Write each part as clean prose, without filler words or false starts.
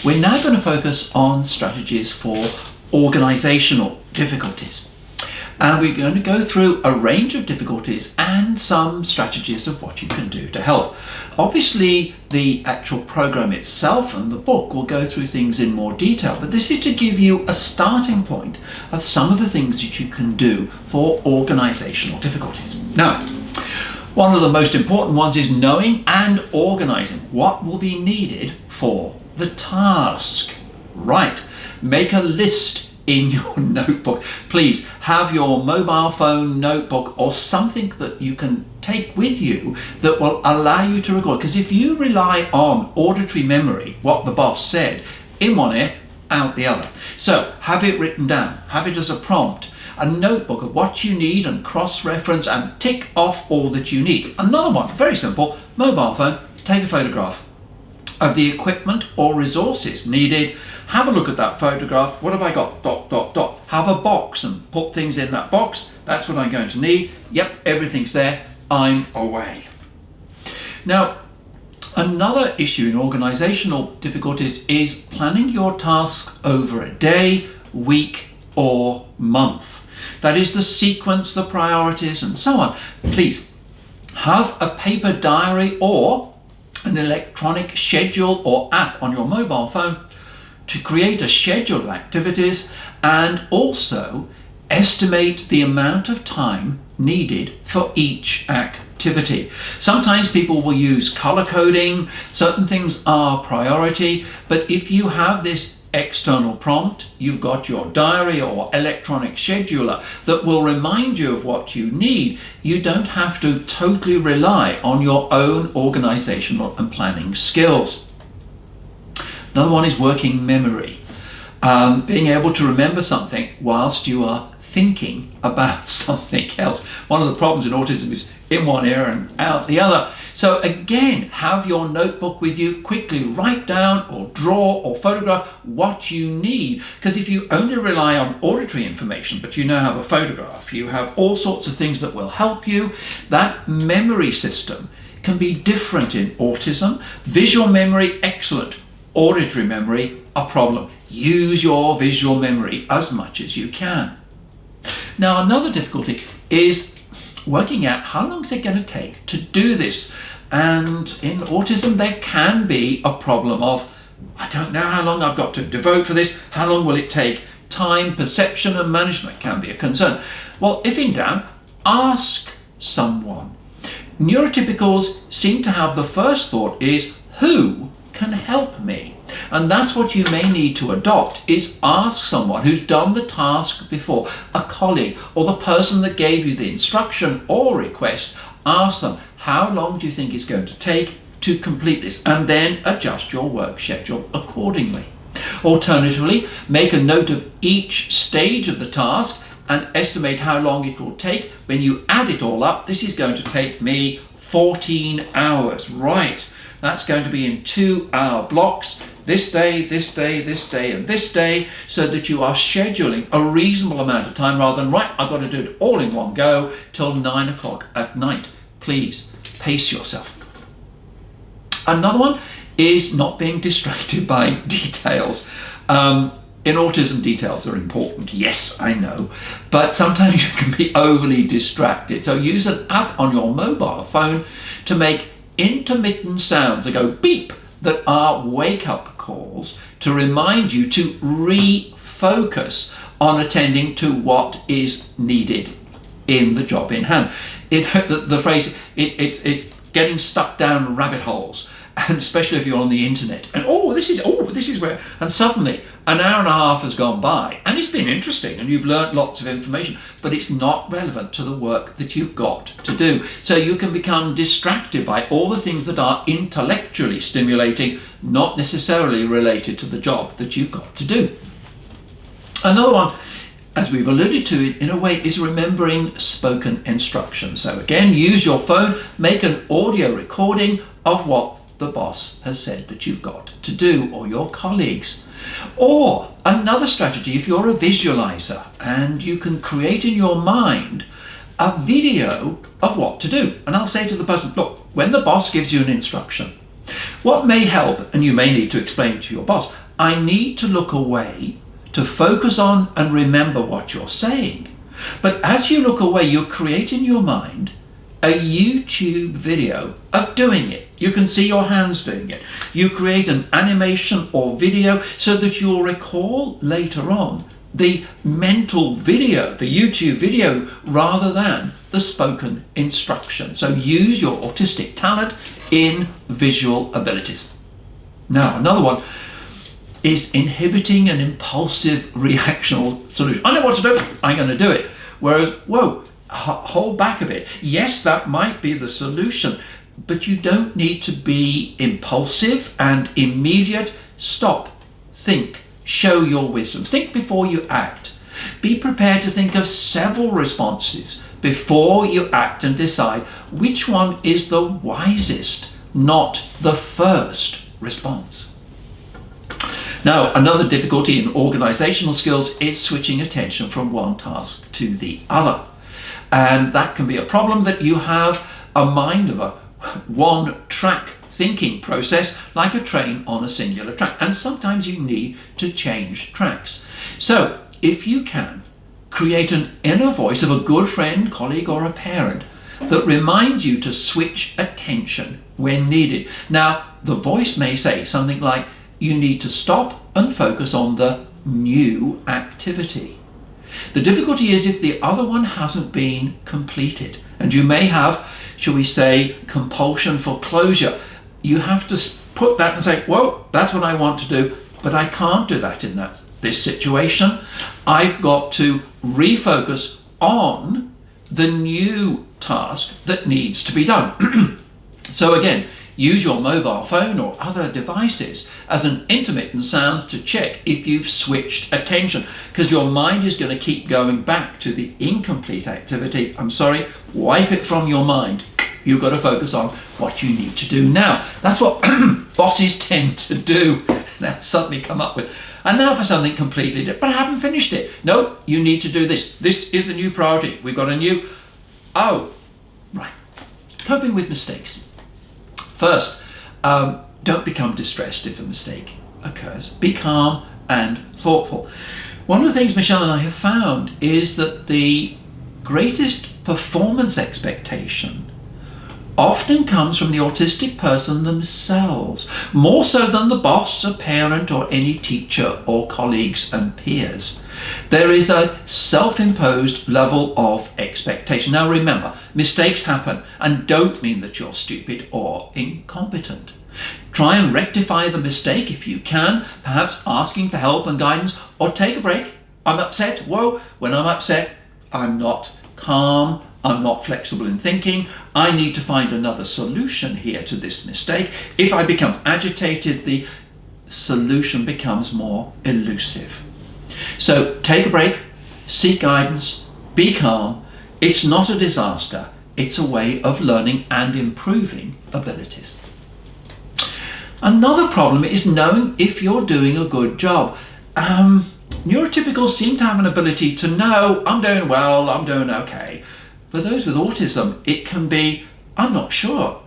We're now going to focus on strategies for organizational difficulties. And we're going to go through a range of difficulties and some strategies of what you can do to help. Obviously, the actual program itself and the book will go through things in more detail, but this is to give you a starting point of some of the things that you can do for organizational difficulties. Now, one of the most important ones is knowing and organizing what will be needed for the task. Right, make a list in your notebook. Please have your mobile phone notebook or something that you can take with you that will allow you to record. Because if you rely on auditory memory, what the boss said, in one ear, out the other. So have it written down, have it as a prompt, a notebook of what you need and cross-reference and tick off all that you need. Another one, very simple, mobile phone, take a photograph of the equipment or resources needed. Have a look at that photograph. What have I got? Dot, dot, dot. Have a box and put things in that box. That's what I'm going to need. Yep, everything's there. I'm away. Now, another issue in organizational difficulties is planning your tasks over a day, week, or month. That is the sequence, the priorities, and so on. Please have a paper diary or an electronic schedule or app on your mobile phone to create a schedule of activities and also estimate the amount of time needed for each activity. Sometimes people will use color coding, certain things are priority, but if you have this external prompt, you've got your diary or electronic scheduler that will remind you of what you need. You don't have to totally rely on your own organizational and planning skills. Another one is working memory. Being able to remember something whilst you are thinking about something else. One of the problems in autism is in one ear and out the other. So again, have your notebook with you, quickly write down or draw or photograph what you need. Because if you only rely on auditory information, but you now have a photograph, you have all sorts of things that will help you, that memory system can be different in autism. Visual memory, excellent. Auditory memory, a problem. Use your visual memory as much as you can. Now, another difficulty is working out how long is it going to take to do this. And in autism, there can be a problem of, I don't know how long I've got to devote for this. How long will it take? Time, perception, and management can be a concern. Well, if in doubt, ask someone. Neurotypicals seem to have the first thought is, who can help me? And that's what you may need to adopt, is ask someone who's done the task before, a colleague or the person that gave you the instruction or request. Ask them, how long do you think it's going to take to complete this? And then adjust your work schedule accordingly. Alternatively, make a note of each stage of the task and estimate how long it will take. When you add it all up, this is going to take me 14 hours. Right. That's going to be in 2-hour blocks, this day, this day, this day, and this day, so that you are scheduling a reasonable amount of time rather than, right, I've got to do it all in one go till 9 o'clock at night. Please pace yourself. Another one is not being distracted by details. In autism, details are important. Yes, I know, but sometimes you can be overly distracted. So use an app on your mobile phone to make intermittent sounds that go beep, that are wake-up calls to remind you to refocus on attending to what is needed in the job in hand. The phrase, it's getting stuck down rabbit holes, and especially if you're on the internet, and this is where, and suddenly an hour and a half has gone by, and it's been interesting, and you've learned lots of information, but it's not relevant to the work that you've got to do. So you can become distracted by all the things that are intellectually stimulating, not necessarily related to the job that you've got to do. Another one, as we've alluded to it in a way, is remembering spoken instructions. So again, use your phone, make an audio recording of what the boss has said that you've got to do, or your colleagues. Or another strategy, if you're a visualizer and you can create in your mind a video of what to do. And I'll say to the person, look, when the boss gives you an instruction, what may help, and you may need to explain to your boss, I need to look away to focus on and remember what you're saying. But as you look away, you create in your mind a YouTube video of doing it. You can see your hands doing it. You create an animation or video so that you'll recall later on the mental video, the YouTube video, rather than the spoken instruction. So use your autistic talent in visual abilities. Now, another one is inhibiting an impulsive reactional solution. I know what to do, I'm going to do it. Whereas, whoa, hold back a bit. Yes, that might be the solution, but you don't need to be impulsive and immediate. Stop, think, show your wisdom. Think before you act. Be prepared to think of several responses before you act and decide which one is the wisest, not the first response. Now, another difficulty in organizational skills is switching attention from one task to the other. And that can be a problem that you have a mind of a one-track thinking process, like a train on a singular track. And sometimes you need to change tracks. So if you can, create an inner voice of a good friend, colleague, or a parent that reminds you to switch attention when needed. Now, the voice may say something like, you need to stop and focus on the new activity. The difficulty is if the other one hasn't been completed, and you may have, shall we say, compulsion for closure. You have to put that and say, whoa, that's what I want to do, but I can't do that in this situation. I've got to refocus on the new task that needs to be done. So again, use your mobile phone or other devices as an intermittent sound to check if you've switched attention, because your mind is going to keep going back to the incomplete activity. I'm sorry, wipe it from your mind. You've got to focus on what you need to do now. That's what bosses tend to do. They suddenly come up with, and now for something completely different, but I haven't finished it. No, you need to do this. This is the new priority. We've got a new, oh, right. Coping with mistakes. First, don't become distressed if a mistake occurs. Be calm and thoughtful. One of the things Michelle and I have found is that the greatest performance expectation often comes from the autistic person themselves, more so than the boss, a parent, or any teacher or colleagues and peers. There is a self-imposed level of expectation. Now remember, mistakes happen and don't mean that you're stupid or incompetent. Try and rectify the mistake if you can, perhaps asking for help and guidance, or take a break. I'm upset. Whoa, when I'm upset, I'm not calm, I'm not flexible in thinking. I need to find another solution here to this mistake. If I become agitated, the solution becomes more elusive. So take a break, seek guidance, be calm. It's not a disaster. It's a way of learning and improving abilities. Another problem is knowing if you're doing a good job. Neurotypicals seem to have an ability to know, I'm doing well, I'm doing okay. For those with autism, it can be, I'm not sure.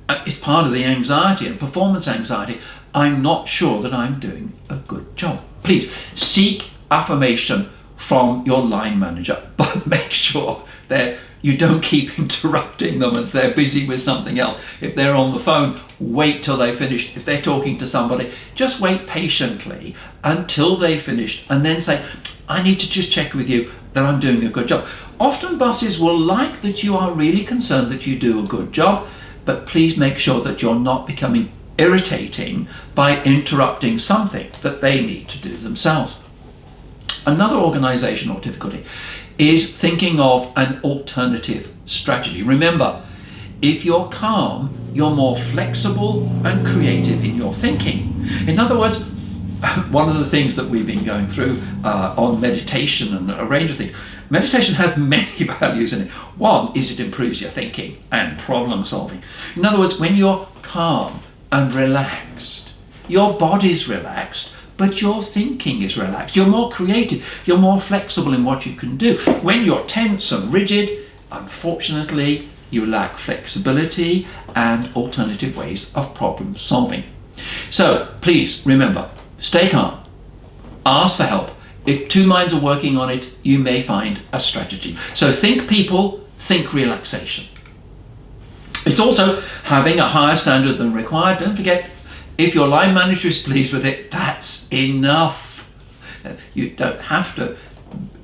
It's part of the anxiety and performance anxiety. I'm not sure that I'm doing a good job. Please seek affirmation from your line manager, but make sure that you don't keep interrupting them if they're busy with something else. If they're on the phone, wait till they finish. If they're talking to somebody, just wait patiently until they finished and then say, I need to just check with you that I'm doing a good job. Often bosses will like that you are really concerned that you do a good job, but please make sure that you're not becoming irritating by interrupting something that they need to do themselves. Another organizational difficulty is thinking of an alternative strategy. Remember, if you're calm, you're more flexible and creative in your thinking. In other words, one of the things that we've been going through on meditation and a range of things, meditation has many values in it. One is it improves your thinking and problem solving. In other words, when you're calm and relaxed, your body's relaxed, but your thinking is relaxed. You're more creative, you're more flexible in what you can do. When you're tense and rigid, unfortunately, you lack flexibility and alternative ways of problem solving. So please remember, Stay calm. Ask for help. If two minds are working on it, you may find a strategy. So think people, think relaxation. It's also having a higher standard than required. Don't forget, if your line manager is pleased with it, that's enough. You don't have to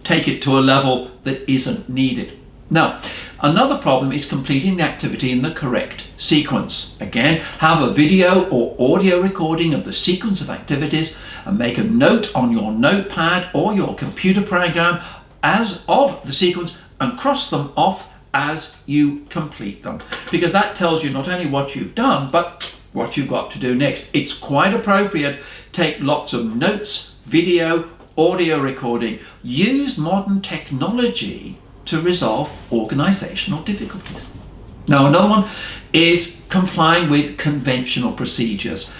take it to a level that isn't needed. Now, another problem is completing the activity in the correct sequence. Again, have a video or audio recording of the sequence of activities and make a note on your notepad or your computer program as of the sequence and cross them off as you complete them, because that tells you not only what you've done but what you've got to do next. It's quite appropriate. Take lots of notes, video, audio recording. Use modern technology to resolve organizational difficulties. Now, another one is complying with conventional procedures.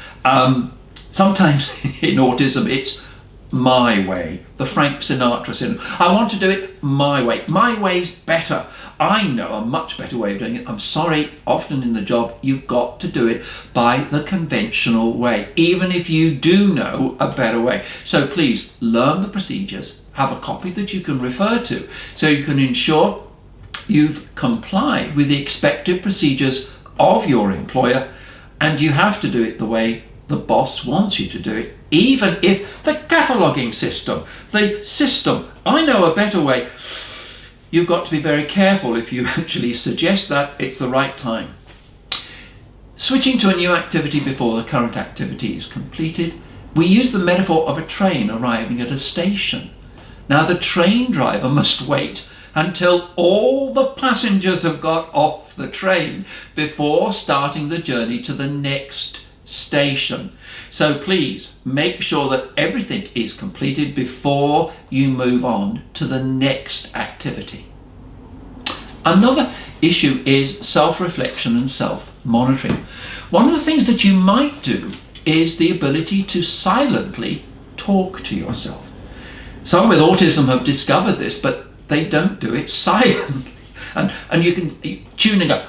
Sometimes in autism it's my way, the Frank Sinatra syndrome. I want to do it my way. My way's better. I know a much better way of doing it. I'm sorry, often in the job you've got to do it by the conventional way, even if you do know a better way. So please learn the procedures, have a copy that you can refer to so you can ensure you've complied with the expected procedures of your employer, and you have to do it the way the boss wants you to do it, even if the cataloguing system, the system, I know a better way. You've got to be very careful if you actually suggest that it's the right time. Switching to a new activity before the current activity is completed. We use the metaphor of a train arriving at a station. Now, the train driver must wait until all the passengers have got off the train before starting the journey to the next station. So please make sure that everything is completed before you move on to the next activity. Another issue is self-reflection and self-monitoring. One of the things that you might do is the ability to silently talk to yourself. Some with autism have discovered this, but they don't do it silently. And you can tune and go,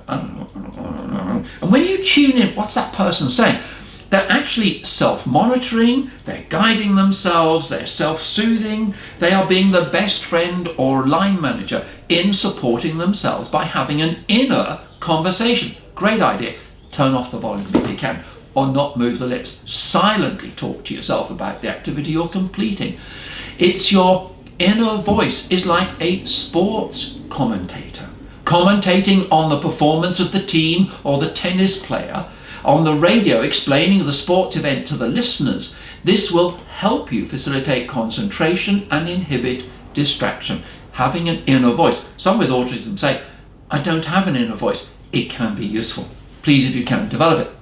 and when you tune in, what's that person saying? They're actually self-monitoring, they're guiding themselves, they're self-soothing, they are being the best friend or line manager in supporting themselves by having an inner conversation. Great idea. Turn off the volume if you can, or not move the lips. Silently talk to yourself about the activity you're completing. It's your inner voice is like a sports commentator, commentating on the performance of the team or the tennis player, on the radio explaining the sports event to the listeners. This will help you facilitate concentration and inhibit distraction. Having an inner voice. Some with autism say, I don't have an inner voice. It can be useful. Please, if you can, develop it.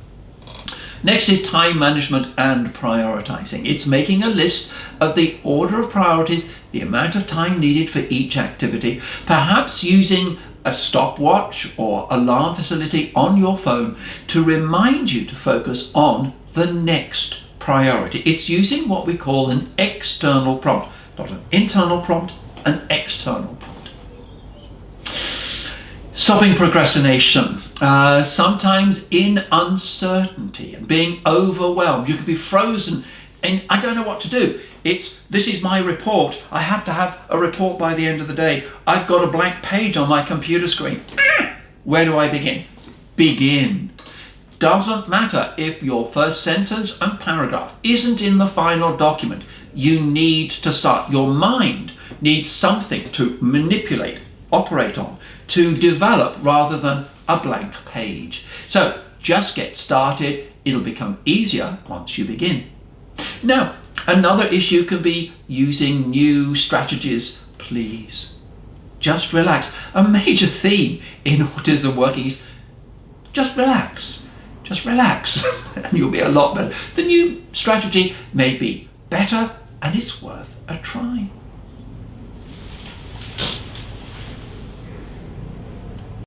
Next is time management and prioritizing. It's making a list of the order of priorities, the amount of time needed for each activity, perhaps using a stopwatch or alarm facility on your phone to remind you to focus on the next priority. It's using what we call an external prompt, not an internal prompt, an external prompt. Stopping procrastination. Sometimes in uncertainty and being overwhelmed, you could be frozen and I don't know what to do. This is my report. I have to have a report by the end of the day. I've got a blank page on my computer screen. Where do I begin? Begin. Doesn't matter if your first sentence and paragraph isn't in the final document. You need to start. Your mind needs something to manipulate, operate on, to develop rather than a blank page. So just get started. It'll become easier once you begin. Now, another issue can be using new strategies. Please, just relax. A major theme in autism working is just relax. Just relax and you'll be a lot better. The new strategy may be better and it's worth a try.